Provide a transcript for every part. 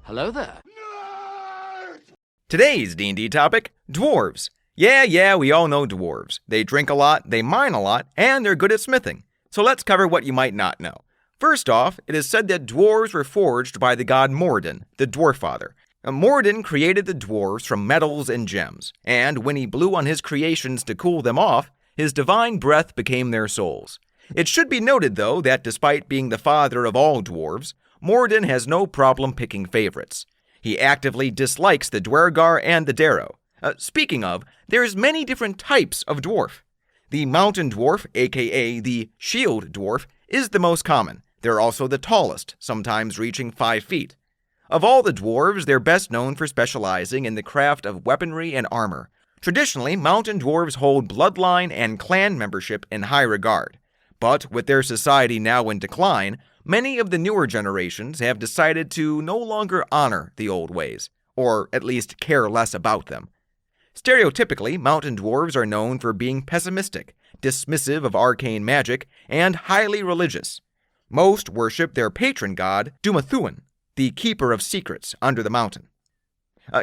Hello there. Today's D&D topic, Dwarves. Yeah, we all know Dwarves. They drink a lot, they mine a lot, and they're good at smithing. So let's cover what you might not know. First off, it is said that Dwarves were forged by the god Morden, the Dwarf Father. Morden created the Dwarves from metals and gems, and when he blew on his creations to cool them off, his divine breath became their souls. It should be noted, though, that despite being the father of all Dwarves, Morden has no problem picking favorites. He actively dislikes the Dwergar and the Darrow. Speaking of, there's many different types of dwarf. The mountain dwarf, aka the shield dwarf, is the most common. They're also the tallest, sometimes reaching 5 feet. Of all the dwarves, they're best known for specializing in the craft of weaponry and armor. Traditionally, mountain dwarves hold bloodline and clan membership in high regard. But with their society now in decline, many of the newer generations have decided to no longer honor the old ways, or at least care less about them. Stereotypically, mountain dwarves are known for being pessimistic, dismissive of arcane magic, and highly religious. Most worship their patron god, Dumathuin, the keeper of secrets under the mountain.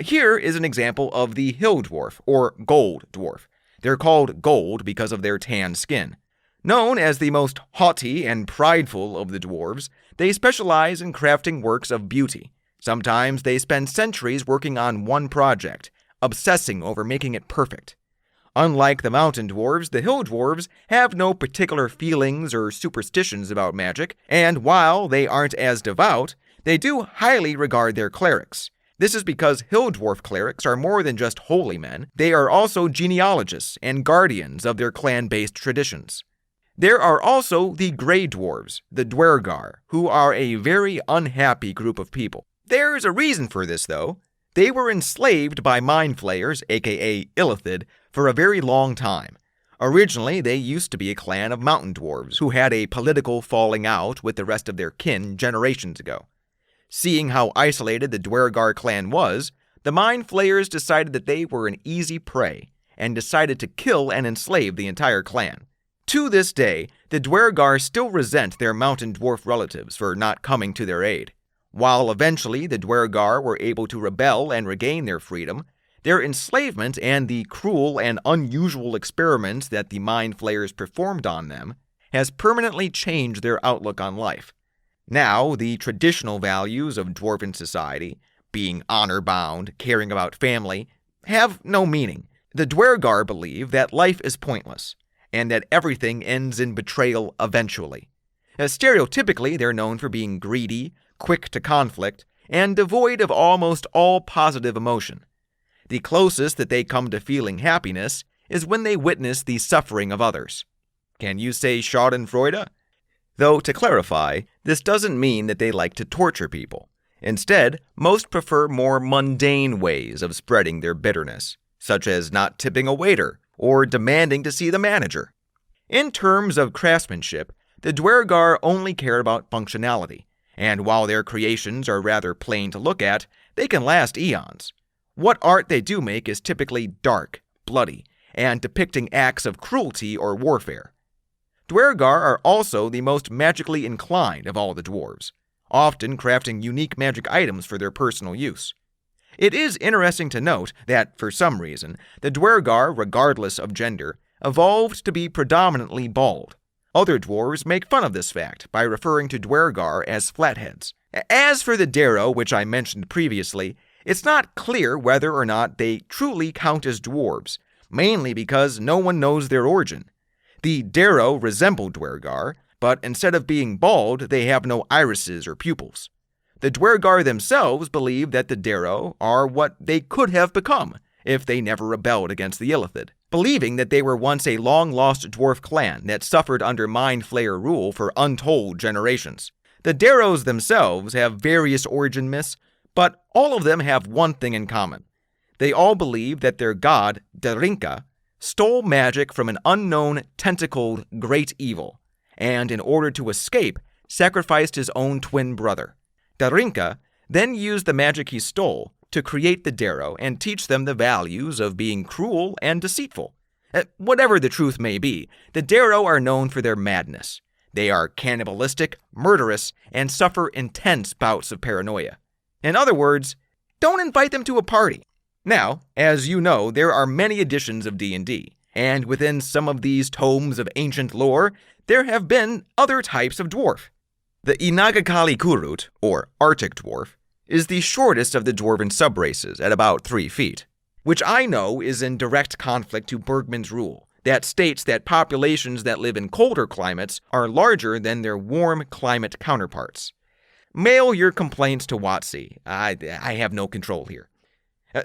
Here is an example of the hill dwarf, or gold dwarf. They're called gold because of their tan skin. Known as the most haughty and prideful of the dwarves, they specialize in crafting works of beauty. Sometimes they spend centuries working on one project, obsessing over making it perfect. Unlike the mountain dwarves, the hill dwarves have no particular feelings or superstitions about magic, and while they aren't as devout, they do highly regard their clerics. This is because hill dwarf clerics are more than just holy men, they are also genealogists and guardians of their clan-based traditions. There are also the Grey Dwarves, the Dwergar, who are a very unhappy group of people. There's a reason for this, though. They were enslaved by mind flayers, aka Illithid, for a very long time. Originally, they used to be a clan of mountain dwarves who had a political falling out with the rest of their kin generations ago. Seeing how isolated the Dwergar clan was, the mind flayers decided that they were an easy prey, and decided to kill and enslave the entire clan. To this day, the Dwergar still resent their mountain dwarf relatives for not coming to their aid. While eventually the Dwergar were able to rebel and regain their freedom, their enslavement and the cruel and unusual experiments that the mind flayers performed on them has permanently changed their outlook on life. Now, the traditional values of dwarven society, being honor-bound, caring about family, have no meaning. The Dwergar believe that life is pointless, and that everything ends in betrayal eventually. Stereotypically, they're known for being greedy, quick to conflict, and devoid of almost all positive emotion. The closest that they come to feeling happiness is when they witness the suffering of others. Can you say schadenfreude? Though, to clarify, this doesn't mean that they like to torture people. Instead, most prefer more mundane ways of spreading their bitterness, such as not tipping a waiter, or demanding to see the manager. In terms of craftsmanship, the Dwergar only care about functionality, and while their creations are rather plain to look at, they can last eons. What art they do make is typically dark, bloody, and depicting acts of cruelty or warfare. Dwergar are also the most magically inclined of all the dwarves, often crafting unique magic items for their personal use. It is interesting to note that, for some reason, the Dwergar, regardless of gender, evolved to be predominantly bald. Other dwarves make fun of this fact by referring to Dwergar as flatheads. As for the Darrow, which I mentioned previously, it's not clear whether or not they truly count as dwarves, mainly because no one knows their origin. The Darrow resemble Dwergar, but instead of being bald, they have no irises or pupils. The Dwergar themselves believe that the Darrow are what they could have become if they never rebelled against the Illithid, believing that they were once a long-lost dwarf clan that suffered under Mind Flayer rule for untold generations. The Darrows themselves have various origin myths, but all of them have one thing in common. They all believe that their god, Darinka, stole magic from an unknown, tentacled great evil, and in order to escape, sacrificed his own twin brother. Darinka then used the magic he stole to create the Darrow and teach them the values of being cruel and deceitful. Whatever the truth may be, the Darrow are known for their madness. They are cannibalistic, murderous, and suffer intense bouts of paranoia. In other words, don't invite them to a party. Now, as you know, there are many editions of D&D, and within some of these tomes of ancient lore, there have been other types of dwarf. The Inagakali Kurut, or Arctic dwarf, is the shortest of the dwarven subraces at about 3 feet, which I know is in direct conflict to Bergman's rule that states that populations that live in colder climates are larger than their warm climate counterparts. Mail your complaints to WotC. I have no control here.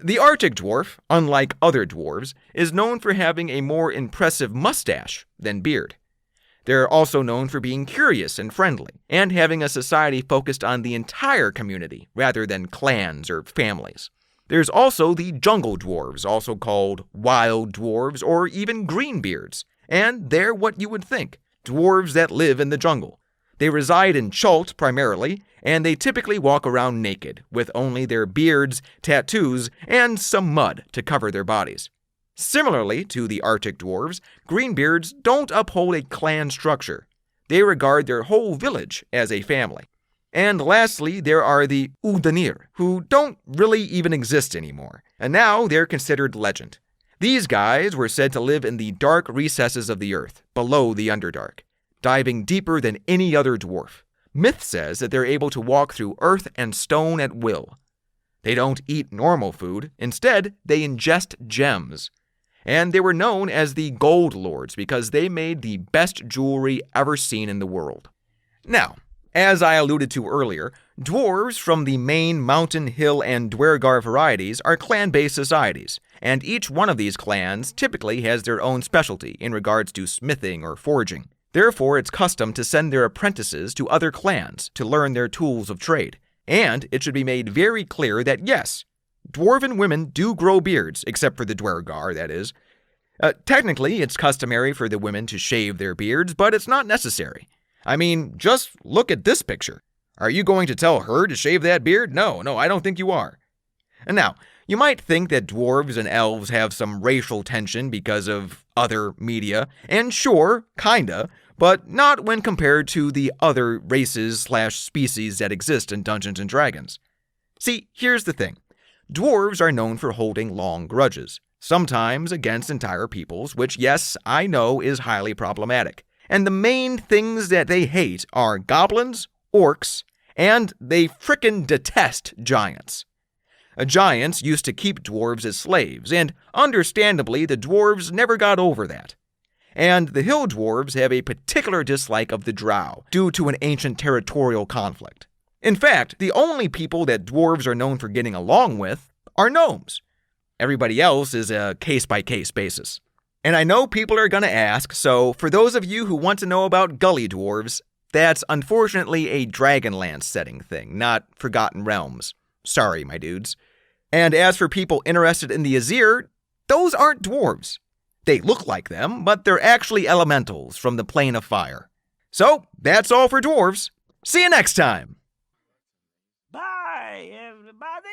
The Arctic dwarf, unlike other dwarves, is known for having a more impressive mustache than beard. They're also known for being curious and friendly, and having a society focused on the entire community rather than clans or families. There's also the jungle dwarves, also called wild dwarves or even greenbeards, and they're what you would think, dwarves that live in the jungle. They reside in Chult primarily, and they typically walk around naked, with only their beards, tattoos, and some mud to cover their bodies. Similarly to the Arctic dwarves, greenbeards don't uphold a clan structure. They regard their whole village as a family. And lastly, there are the Udanir, who don't really even exist anymore, and now they're considered legend. These guys were said to live in the dark recesses of the earth, below the Underdark, diving deeper than any other dwarf. Myth says that they're able to walk through earth and stone at will. They don't eat normal food, instead they ingest gems. And they were known as the Gold Lords because they made the best jewelry ever seen in the world. Now, as I alluded to earlier, dwarves from the main mountain, hill, and dwergar varieties are clan-based societies, and each one of these clans typically has their own specialty in regards to smithing or forging. Therefore, it's custom to send their apprentices to other clans to learn their tools of trade. And it should be made very clear that yes, dwarven women do grow beards, except for the dwergar, that is. Technically, it's customary for the women to shave their beards, but it's not necessary. I mean, just look at this picture. Are you going to tell her to shave that beard? No, I don't think you are. And now, you might think that dwarves and elves have some racial tension because of other media, and sure, kinda, but not when compared to the other races/species that exist in Dungeons & Dragons. See, here's the thing. Dwarves are known for holding long grudges, sometimes against entire peoples, which, yes, I know is highly problematic. And the main things that they hate are goblins, orcs, and they frickin' detest giants. Giants used to keep dwarves as slaves, and understandably, the dwarves never got over that. And the hill dwarves have a particular dislike of the drow, due to an ancient territorial conflict. In fact, the only people that dwarves are known for getting along with are gnomes. Everybody else is a case-by-case basis. And I know people are going to ask, so for those of you who want to know about gully dwarves, that's unfortunately a Dragonlance setting thing, not Forgotten Realms. Sorry, my dudes. And as for people interested in the Azir, those aren't dwarves. They look like them, but they're actually elementals from the plane of fire. So, that's all for dwarves. See you next time! Bye, everybody!